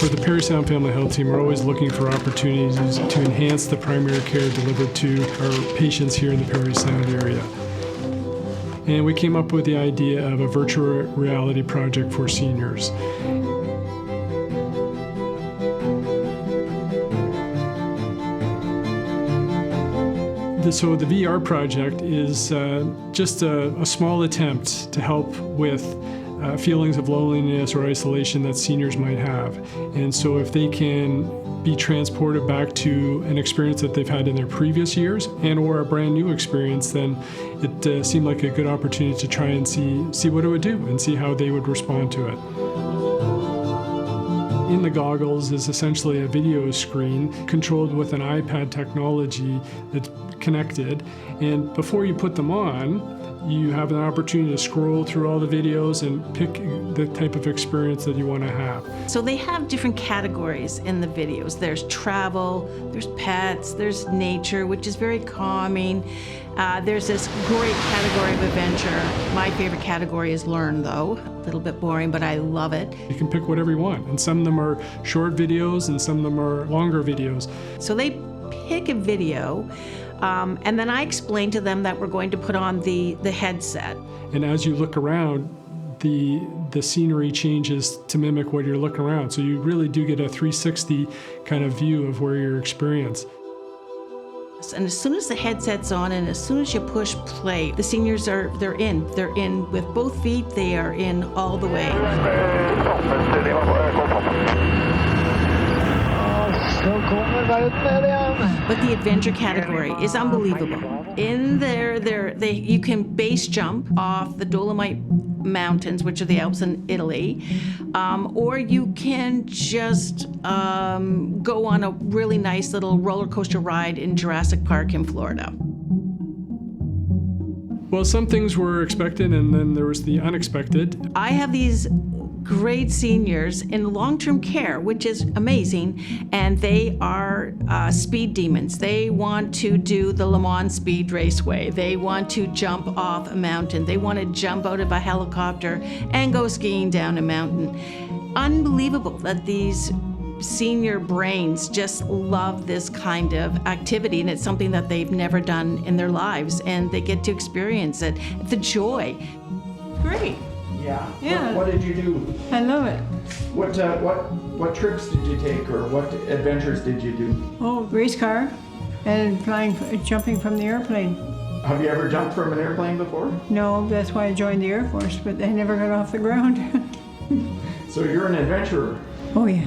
For the Parry Sound Family Health Team, we're always looking for opportunities to enhance the primary care delivered to our patients here in the Parry Sound area. And we came up with the idea of a virtual reality project for seniors. So the VR project is just a small attempt to help with feelings of loneliness or isolation that seniors might have. And so if they can be transported back to an experience that they've had in their previous years and or a brand new experience, then it seemed like a good opportunity to try and see what it would do and see how they would respond to it. In the goggles is essentially a video screen controlled with an iPad technology that's connected, and before you put them on, you have an opportunity to scroll through all the videos and pick the type of experience that you want to have. So they have different categories in the videos. There's travel, there's pets, there's nature, which is very calming. There's this great category of adventure. My favorite category is learn, though. A little bit boring, but I love it. You can pick whatever you want, and some of them are short videos and some of them are longer videos. So they pick a video, and then I explain to them that we're going to put on the headset. And as you look around, the scenery changes to mimic what you're looking around. So you really do get a 360 kind of view of where you're experienced. And as soon as the headset's on and as soon as you push play, the seniors they're in. They're in with both feet, they are in all the way. But the adventure category is unbelievable. In there, you can base jump off the Dolomite Mountains, which are the Alps in Italy, or you can just go on a really nice little roller coaster ride in Jurassic Park in Florida. Well, some things were expected, and then there was the unexpected. I have these great seniors in long-term care, which is amazing, and they are speed demons. They want to do the Le Mans Speed Raceway. They want to jump off a mountain. They want to jump out of a helicopter and go skiing down a mountain. Unbelievable that these senior brains just love this kind of activity, and it's something that they've never done in their lives, and they get to experience it. The joy. Great. Yeah. What did you do? I love it. What trips did you take, or what adventures did you do? Oh, race car and jumping from the airplane. Have you ever jumped from an airplane before? No, that's why I joined the Air Force, but I never got off the ground. So you're an adventurer. Oh yeah.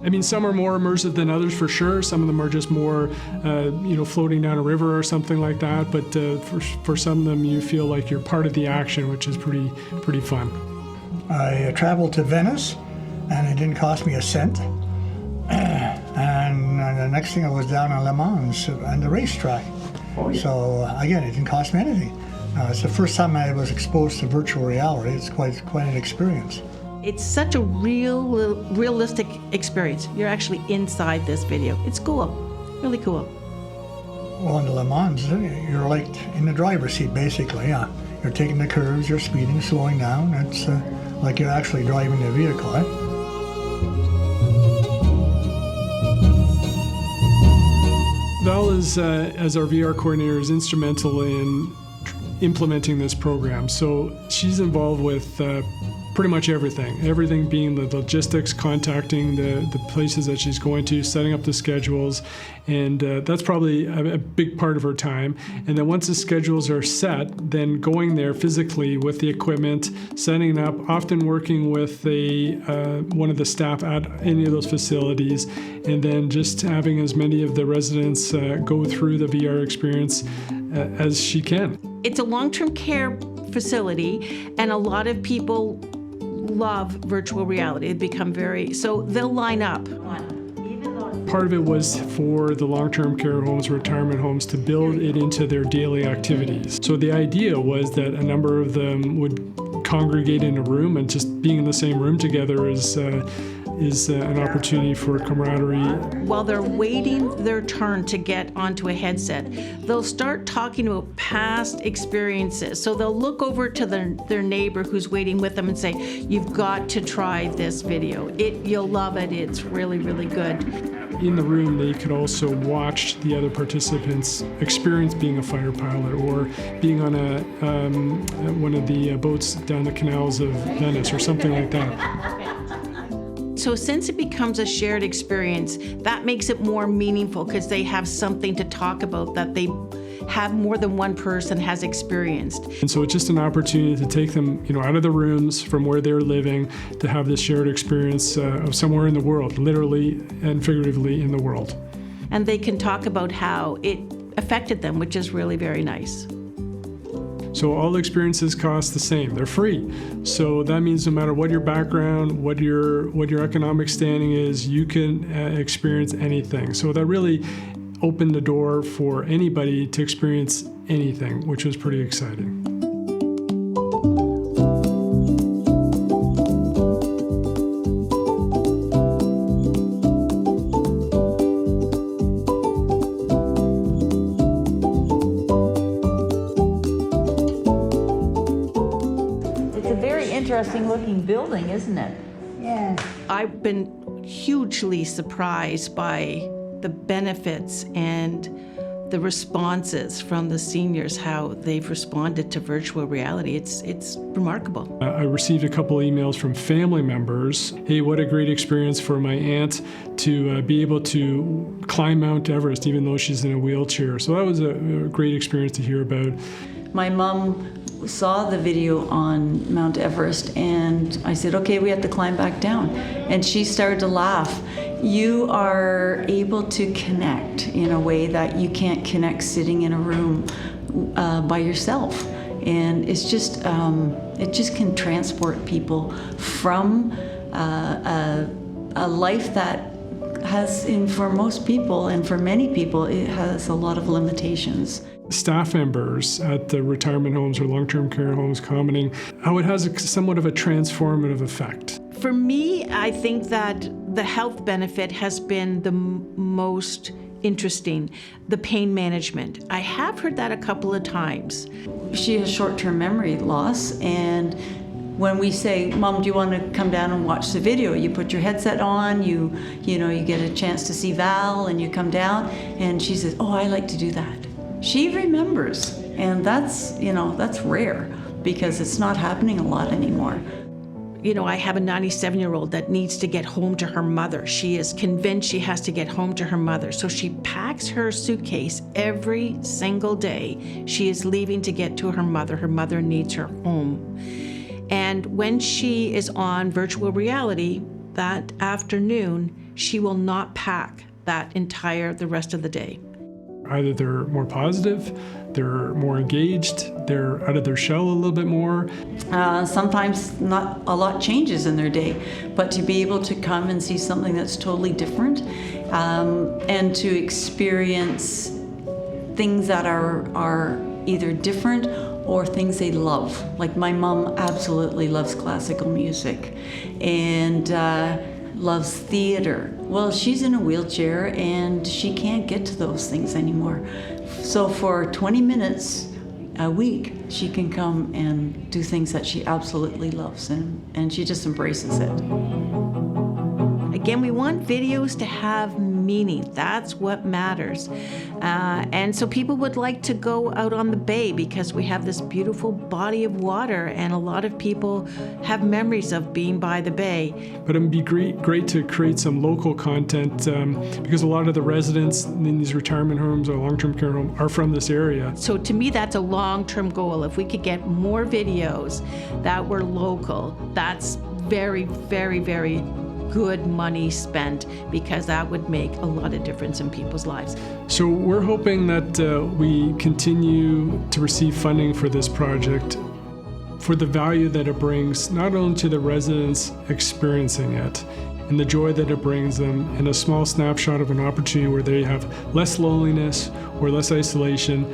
I mean, some are more immersive than others for sure. Some of them are just more, floating down a river or something like that. But for some of them, you feel like you're part of the action, which is pretty fun. I traveled to Venice, and it didn't cost me a cent. And the next thing I was down on Le Mans on the racetrack. Oh, yeah. So again, it didn't cost me anything. It's the first time I was exposed to virtual reality. It's quite an experience. It's such a realistic experience. You're actually inside this video. It's cool, really cool. Well, in the Le Mans, you're like in the driver's seat, basically, yeah. You're taking the curves, you're speeding, slowing down. It's like you're actually driving the vehicle, eh? Val, as our VR coordinator, is instrumental in implementing this program. So she's involved with pretty much everything being the logistics, contacting the places that she's going to, setting up the schedules, and that's probably a big part of her time. And then once the schedules are set, then going there physically with the equipment, setting up, often working with one of the staff at any of those facilities, and then just having as many of the residents go through the VR experience as she can. It's a long-term care facility, and a lot of people love virtual reality. It become so they'll line up. Part of it was for the long-term care homes, retirement homes, to build it into their daily activities. So the idea was that a number of them would congregate in a room, and just being in the same room together is is an opportunity for camaraderie. While they're waiting their turn to get onto a headset, they'll start talking about past experiences. So they'll look over to their neighbor who's waiting with them and say, "You've got to try this video. You'll love it. It's really, really good." In the room, they could also watch the other participants experience being a fighter pilot or being on one of the boats down the canals of Venice or something like that. So since it becomes a shared experience, that makes it more meaningful because they have something to talk about that they have more than one person has experienced. And so it's just an opportunity to take them, out of the rooms from where they're living to have this shared experience of somewhere in the world, literally and figuratively in the world. And they can talk about how it affected them, which is really very nice. So all the experiences cost the same. They're free. So that means no matter what your background, what your economic standing is, you can experience anything. So that really opened the door for anybody to experience anything, which was pretty exciting. Interesting looking building, isn't it? Yes. I've been hugely surprised by the benefits and the responses from the seniors, how they've responded to virtual reality. It's remarkable. I received a couple emails from family members. Hey, what a great experience for my aunt to be able to climb Mount Everest, even though she's in a wheelchair. So that was a great experience to hear about. My mom saw the video on Mount Everest and I said, okay, we have to climb back down. And she started to laugh. You are able to connect in a way that you can't connect sitting in a room by yourself. And it's just, it just can transport people from a life that has, for most people and for many people, it has a lot of limitations. Staff members at the retirement homes or long-term care homes commenting how it has somewhat of a transformative effect. For me, I think that the health benefit has been the most interesting, the pain management. I have heard that a couple of times. She has short-term memory loss, and when we say, Mom, do you want to come down and watch the video? You put your headset on, you get a chance to see Val, and you come down, and she says, oh, I like to do that. She remembers, and that's rare because it's not happening a lot anymore. I have a 97-year-old that needs to get home to her mother. She is convinced she has to get home to her mother. So she packs her suitcase every single day. She is leaving to get to her mother. Her mother needs her home. And when she is on virtual reality that afternoon, she will not pack the rest of the day. Either they're more positive, they're more engaged, they're out of their shell a little bit more. Sometimes not a lot changes in their day, but to be able to come and see something that's totally different and to experience things that are either different or things they love. Like my mom absolutely loves classical music and loves theater. Well, she's in a wheelchair and she can't get to those things anymore. So for 20 minutes a week, she can come and do things that she absolutely loves, and she just embraces it. Again, we want videos to have meaning. That's what matters. And so people would like to go out on the bay because we have this beautiful body of water, and a lot of people have memories of being by the bay. But it would be great to create some local content because a lot of the residents in these retirement homes or long-term care homes are from this area. So to me, that's a long-term goal. If we could get more videos that were local, that's very, very, very good money spent, because that would make a lot of difference in people's lives. So we're hoping that we continue to receive funding for this project for the value that it brings, not only to the residents experiencing it and the joy that it brings them, and a small snapshot of an opportunity where they have less loneliness or less isolation,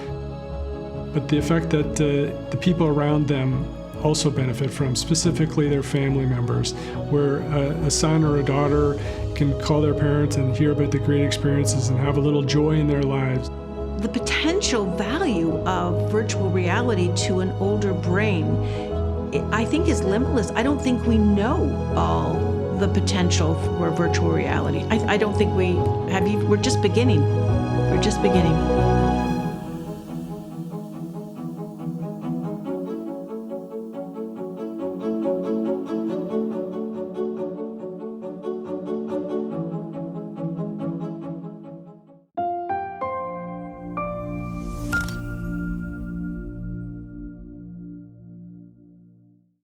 but the effect that the people around them also benefit from, specifically their family members, where a son or a daughter can call their parents and hear about the great experiences and have a little joy in their lives. The potential value of virtual reality to an older brain, I think, is limitless. I don't think we know all the potential for virtual reality. I don't think we have. We're just beginning. We're just beginning.